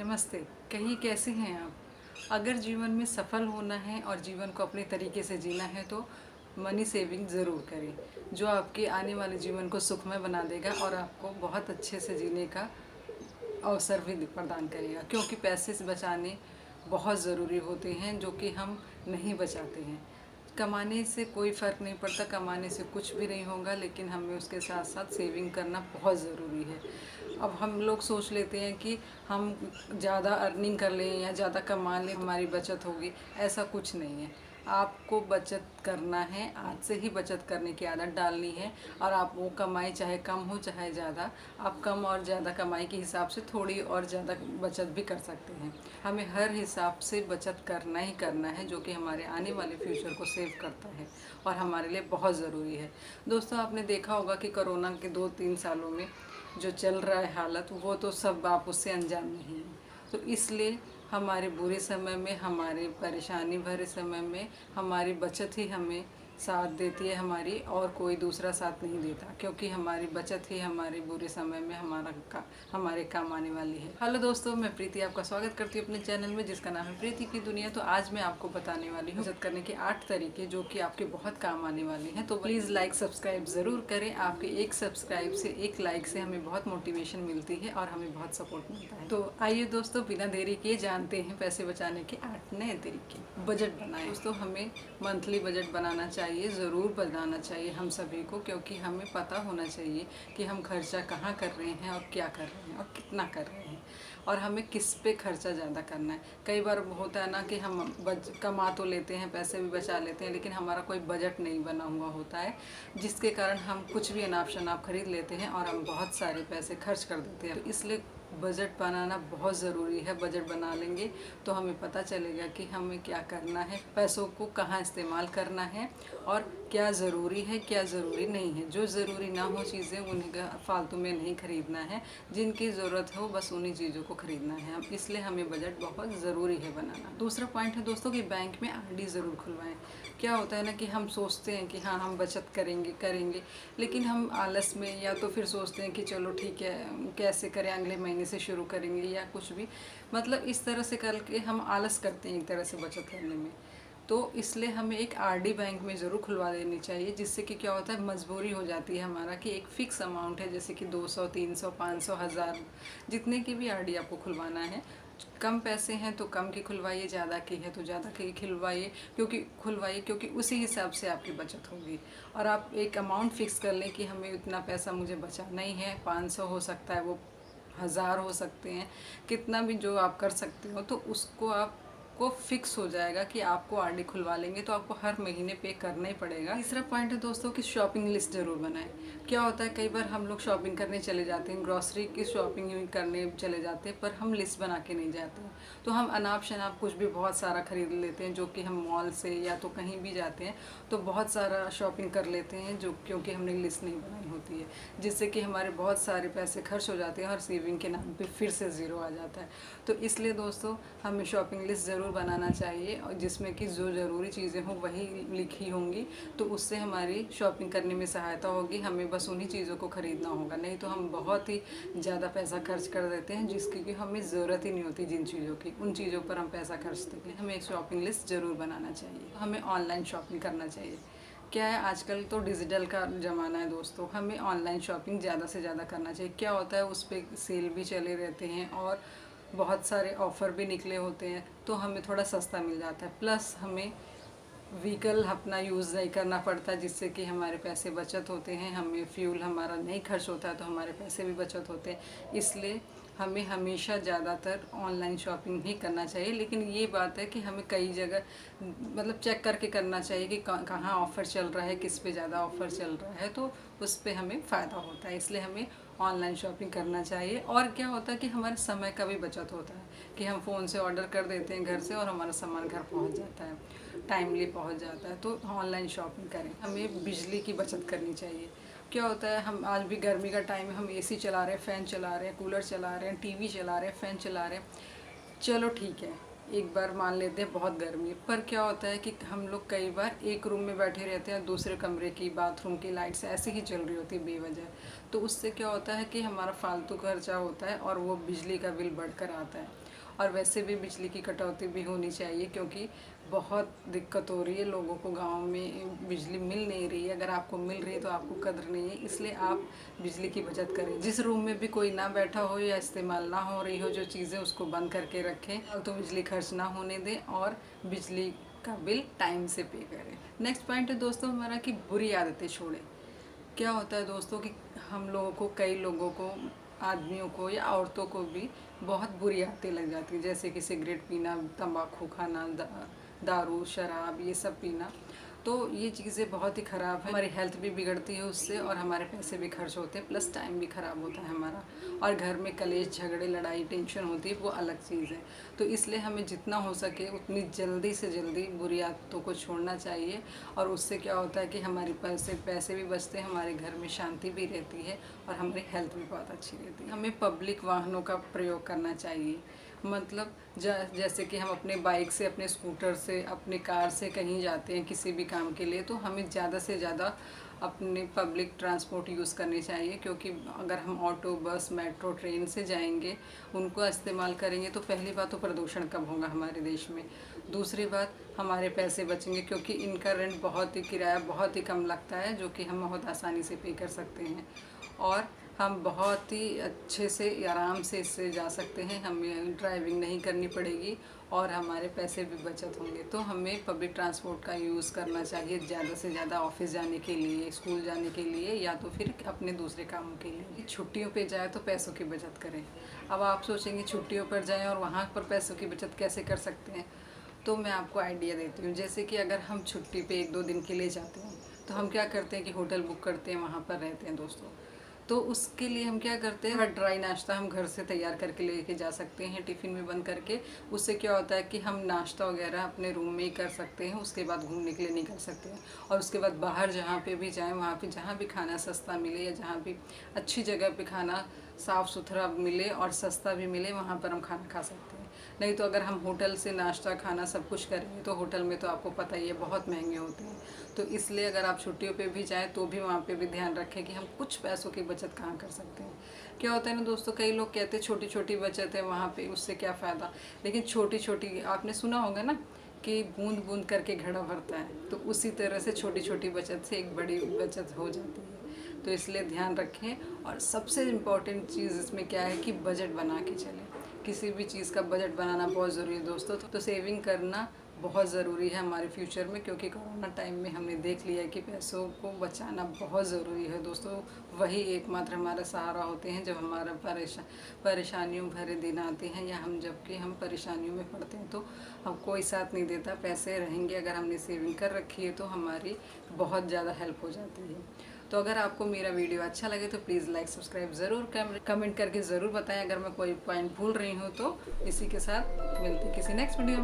नमस्ते। कहिए कैसे हैं आप? अगर जीवन में सफल होना है और जीवन को अपने तरीके से जीना है तो मनी सेविंग ज़रूर करें, जो आपके आने वाले जीवन को सुखमय बना देगा और आपको बहुत अच्छे से जीने का अवसर भी प्रदान करेगा। क्योंकि पैसे से बचाने बहुत ज़रूरी होते हैं, जो कि हम नहीं बचाते हैं। कमाने से कोई फ़र्क नहीं पड़ता, कमाने से कुछ भी नहीं होगा, लेकिन हमें उसके साथ साथ सेविंग करना बहुत ज़रूरी है। अब हम लोग सोच लेते हैं कि हम ज़्यादा अर्निंग कर लें या ज़्यादा कमा लें हमारी बचत होगी, ऐसा कुछ नहीं है। आपको बचत करना है, आज से ही बचत करने की आदत डालनी है। और आप वो कमाई चाहे कम हो चाहे ज़्यादा, आप कम और ज़्यादा कमाई के हिसाब से थोड़ी और ज़्यादा बचत भी कर सकते हैं। हमें हर हिसाब से बचत करना ही करना है, जो कि हमारे आने वाले फ्यूचर को सेव करता है और हमारे लिए बहुत ज़रूरी है। दोस्तों, आपने देखा होगा कि कोरोना के 2-3 सालों में जो चल रहा है हालत, वो तो सब आप उससे अनजान नहीं हैं। तो इसलिए हमारे बुरे समय में, हमारे परेशानी भरे समय में हमारी बचत ही हमें साथ देती है हमारी, और कोई दूसरा साथ नहीं देता। क्योंकि हमारी बचत ही हमारे बुरे समय में हमारे काम आने वाली है। हेलो दोस्तों, मैं प्रीति आपका स्वागत करती हूँ अपने चैनल में, जिसका नाम है प्रीति की दुनिया। तो आज मैं आपको बताने वाली हूँ बचत करने के 8 तरीके, जो कि आपके बहुत काम आने वाले हैं। तो प्लीज़ लाइक सब्सक्राइब ज़रूर करें। आपके एक सब्सक्राइब से, एक लाइक से हमें बहुत मोटिवेशन मिलती है और हमें बहुत सपोर्ट मिलता है। तो आइए दोस्तों, बिना देरी किए जानते हैं पैसे बचाने के 8 नए तरीके। बजट बनाएं। दोस्तों, हमें मंथली बजट बनाना चाहिए, ज़रूर बनाना चाहिए हम सभी को, क्योंकि हमें पता होना चाहिए कि हम खर्चा कहाँ कर रहे हैं और क्या कर रहे हैं और कितना कर रहे हैं, और हमें किस पे खर्चा ज़्यादा करना है। कई बार होता है ना कि हम कमा तो लेते हैं, पैसे भी बचा लेते हैं, लेकिन हमारा कोई बजट नहीं बना हुआ होता है, जिसके कारण हम कुछ भी अनाप शनाप खरीद लेते हैं और हम बहुत सारे पैसे खर्च कर देते हैं। तो इसलिए बजट बनाना बहुत ज़रूरी है। बजट बना लेंगे तो हमें पता चलेगा कि हमें क्या करना है, पैसों को कहाँ इस्तेमाल करना है और क्या ज़रूरी है, क्या ज़रूरी नहीं है। जो ज़रूरी ना हो चीज़ें, उन्हें फालतू में नहीं खरीदना है। जिनकी ज़रूरत हो बस उन्हीं चीज़ों को खरीदना है। इसलिए हमें बजट बहुत ज़रूरी है बनाना। दूसरा पॉइंट है दोस्तों कि बैंक में आरडी ज़रूर खुलवाएं। क्या होता है ना कि हम सोचते हैं कि हाँ, हम बचत करेंगे, लेकिन हम आलस में, या तो फिर सोचते हैं कि चलो ठीक है, कैसे करें, अगले महीने से शुरू करेंगे या कुछ भी, मतलब इस तरह से करके हम आलस करते हैं एक तरह से बचत करने में। तो इसलिए हमें एक आरडी बैंक में ज़रूर खुलवा देनी चाहिए, जिससे कि क्या होता है, मजबूरी हो जाती है हमारा कि एक फ़िक्स अमाउंट है, जैसे कि 200, 300, 500, 1000, जितने की भी आरडी आपको खुलवाना है। कम पैसे हैं तो कम की खुलवाइए, ज़्यादा की है तो ज़्यादा की खुलवाइए, क्योंकि उसी हिसाब से आपकी बचत होगी। और आप एक अमाउंट फ़िक्स कर लें कि हमें इतना पैसा मुझे बचाना ही है। 500 हो सकता है, वो 1000 हो सकते हैं, कितना भी जो आप कर सकते हो, तो उसको आपको फिक्स हो जाएगा कि आपको आरडी खुलवा लेंगे तो आपको हर महीने पे करना ही पड़ेगा। तीसरा पॉइंट है दोस्तों कि शॉपिंग लिस्ट ज़रूर बनाएं। क्या होता है, कई बार हम लोग शॉपिंग करने चले जाते हैं, ग्रॉसरी की शॉपिंग करने चले जाते हैं, पर हम लिस्ट बना के नहीं जाते हैं। तो हम अनाप शनाप कुछ भी बहुत सारा खरीद लेते हैं, जो कि हम मॉल से या तो कहीं भी जाते हैं तो बहुत सारा शॉपिंग कर लेते हैं, जो क्योंकि हमने लिस्ट नहीं बनाई होती है, जिससे कि हमारे बहुत सारे पैसे खर्च हो जाते हैं और सेविंग के नाम पे फिर से ज़ीरो आ जाता है। तो इसलिए दोस्तों, हमें शॉपिंग लिस्ट ज़रूर बनाना चाहिए, और जिसमें कि जो ज़रूरी चीज़ें हों वही लिखी होंगी, तो उससे हमारी शॉपिंग करने में सहायता होगी। हमें बस उन्हीं चीज़ों को ख़रीदना होगा, नहीं तो हम बहुत ही ज़्यादा पैसा खर्च कर देते हैं, जिसकी कि हमें ज़रूरत ही नहीं होती। जिन चीज़ों की, उन चीज़ों पर हम पैसा खर्च देते हैं। हमें एक शॉपिंग लिस्ट ज़रूर बनाना चाहिए। हमें ऑनलाइन शॉपिंग करना चाहिए। क्या है, आजकल तो डिजिटल का ज़माना है दोस्तों, हमें ऑनलाइन शॉपिंग ज़्यादा से ज़्यादा करना चाहिए। क्या होता है, उस पर सेल भी चले रहते हैं और बहुत सारे ऑफ़र भी निकले होते हैं, तो हमें थोड़ा सस्ता मिल जाता है। प्लस हमें व्हीकल अपना यूज़ नहीं करना पड़ता, जिससे कि हमारे पैसे बचत होते हैं। हमें फ्यूल हमारा नहीं खर्च होता है, तो हमारे पैसे भी बचत होते हैं। इसलिए हमें हमेशा ज़्यादातर ऑनलाइन शॉपिंग ही करना चाहिए। लेकिन ये बात है कि हमें कई जगह मतलब चेक करके करना चाहिए कि कहाँ ऑफ़र चल रहा है, किस पे ज़्यादा ऑफ़र चल रहा है, तो उस पर हमें फ़ायदा होता है। इसलिए हमें ऑनलाइन शॉपिंग करना चाहिए। और क्या होता है कि हमारे समय का भी बचत होता है कि हम फ़ोन से ऑर्डर कर देते हैं घर से, और हमारा सामान घर पहुंच जाता है, टाइमली पहुंच जाता है। तो ऑनलाइन शॉपिंग करें। हमें बिजली की बचत करनी चाहिए। क्या होता है, हम आज भी गर्मी का टाइम है, हम एसी चला रहे हैं, फ़ैन चला रहे हैं, कूलर चला रहे हैं, टीवी चला रहे हैं, फ़ैन चला रहे हैं, चलो ठीक है, एक बार मान लेते हैं बहुत गर्मी है। पर क्या होता है कि हम लोग कई बार एक रूम में बैठे रहते हैं, दूसरे कमरे की बाथरूम की लाइट्स ऐसे ही चल रही होती है बेवजह, तो उससे क्या होता है कि हमारा फालतू खर्चा होता है और वो बिजली का बिल बढ़कर आता है। और वैसे भी बिजली की कटौती भी होनी चाहिए, क्योंकि बहुत दिक्कत हो रही है लोगों को, गांव में बिजली मिल नहीं रही है। अगर आपको मिल रही है तो आपको कदर नहीं है, इसलिए आप बिजली की बचत करें। जिस रूम में भी कोई ना बैठा हो या इस्तेमाल ना हो रही हो जो चीज़ें, उसको बंद करके रखें, तो बिजली खर्च ना होने दें और बिजली का बिल टाइम से पे करें। नेक्स्ट पॉइंट है दोस्तों हमारा कि बुरी आदतें छोड़ें। क्या होता है दोस्तों कि हम लोगों को, कई लोगों को, आदमियों को या औरतों को भी बहुत बुरी आदतें लग जाती हैं, जैसे कि सिगरेट पीना, तंबाकू खाना, दारू, शराब, ये सब पीना। तो ये चीज़ें बहुत ही ख़राब है, हमारी हेल्थ भी बिगड़ती है उससे और हमारे पैसे भी खर्च होते हैं, प्लस टाइम भी ख़राब होता है हमारा। और घर में कलेश, झगड़े, लड़ाई, टेंशन होती है, वो अलग चीज़ है। तो इसलिए हमें जितना हो सके उतनी जल्दी से जल्दी बुरी आदतों को छोड़ना चाहिए। और उससे क्या होता है कि हमारे पैसे भी बचते हैं, हमारे घर में शांति भी रहती है और हमारी हेल्थ भी बहुत अच्छी रहती है। हमें पब्लिक वाहनों का प्रयोग करना चाहिए, मतलब जैसे कि हम अपने बाइक से, अपने स्कूटर से, अपने कार से कहीं जाते हैं किसी भी काम के लिए, तो हमें ज़्यादा से ज़्यादा अपने पब्लिक ट्रांसपोर्ट यूज़ करनी चाहिए। क्योंकि अगर हम ऑटो, बस, मेट्रो, ट्रेन से जाएंगे, उनको इस्तेमाल करेंगे, तो पहली बात तो प्रदूषण कम होगा हमारे देश में। दूसरी बात, हमारे पैसे बचेंगे, क्योंकि इनका रेंट बहुत ही, किराया बहुत ही कम लगता है, जो कि हम बहुत आसानी से पे कर सकते हैं। और हम बहुत ही अच्छे से, आराम से इससे जा सकते हैं, हमें ड्राइविंग नहीं करनी पड़ेगी और हमारे पैसे भी बचत होंगे। तो हमें पब्लिक ट्रांसपोर्ट का यूज़ करना चाहिए ज़्यादा से ज़्यादा, ऑफिस जाने के लिए, स्कूल जाने के लिए, या तो फिर अपने दूसरे कामों के लिए। छुट्टियों पे जाए तो पैसों की बचत करें। अब आप सोचेंगे छुट्टियों पर जाएं और वहाँ पर पैसों की बचत कैसे कर सकते हैं, तो मैं आपको आइडिया देती हूँ। जैसे कि अगर हम छुट्टी पे 1-2 दिन के लिए जाते हैं, तो हम क्या करते हैं कि होटल बुक करते हैं, वहाँ पर रहते हैं दोस्तों। तो उसके लिए हम क्या करते हैं, ड्राई नाश्ता हम घर से तैयार करके लेके जा सकते हैं, टिफ़िन में बंद करके। उससे क्या होता है कि हम नाश्ता वगैरह अपने रूम में ही कर सकते हैं, उसके बाद घूमने के लिए निकल सकते हैं। और उसके बाद बाहर जहाँ पे भी जाएं, वहाँ पे जहाँ भी खाना सस्ता मिले, या जहाँ भी अच्छी जगह पे खाना साफ़ सुथरा मिले और सस्ता भी मिले, वहाँ पर हम खाना खा सकते हैं। नहीं तो अगर हम होटल से नाश्ता, खाना सब कुछ करेंगे, तो होटल में तो आपको पता ही है बहुत महंगे होते हैं। तो इसलिए अगर आप छुट्टियों पे भी जाएं, तो भी वहाँ पे भी ध्यान रखें कि हम कुछ पैसों की बचत कहाँ कर सकते हैं। क्या होता है ना दोस्तों, कई लोग कहते हैं छोटी छोटी बचत है वहाँ पे, उससे क्या फ़ायदा। लेकिन छोटी छोटी, आपने सुना होगा ना कि बूंद बूंद करके घड़ा भरता है, तो उसी तरह से छोटी छोटी बचत से एक बड़ी बचत हो जाती है। तो इसलिए ध्यान रखें। और सबसे इम्पॉर्टेंट चीज़ इसमें क्या है कि बजट बना के चलें। किसी भी चीज़ का बजट बनाना बहुत ज़रूरी है दोस्तों। तो सेविंग करना बहुत ज़रूरी है हमारे फ्यूचर में, क्योंकि कोरोना टाइम में हमने देख लिया है कि पैसों को बचाना बहुत ज़रूरी है दोस्तों। वही एकमात्र हमारा सहारा होते हैं जब हमारा परेशानियों भरे दिन आते हैं, या जबकि हम परेशानियों में पड़ते हैं, तो हम कोई साथ नहीं देता। पैसे रहेंगे, अगर हमने सेविंग कर रखी है तो हमारी बहुत ज़्यादा हेल्प हो जाती है। तो अगर आपको मेरा वीडियो अच्छा लगे तो प्लीज़ लाइक, सब्सक्राइब ज़रूर, कमेंट करके ज़रूर बताएं अगर मैं कोई पॉइंट भूल रही हूँ तो। इसी के साथ मिलते किसी नेक्स्ट वीडियो में।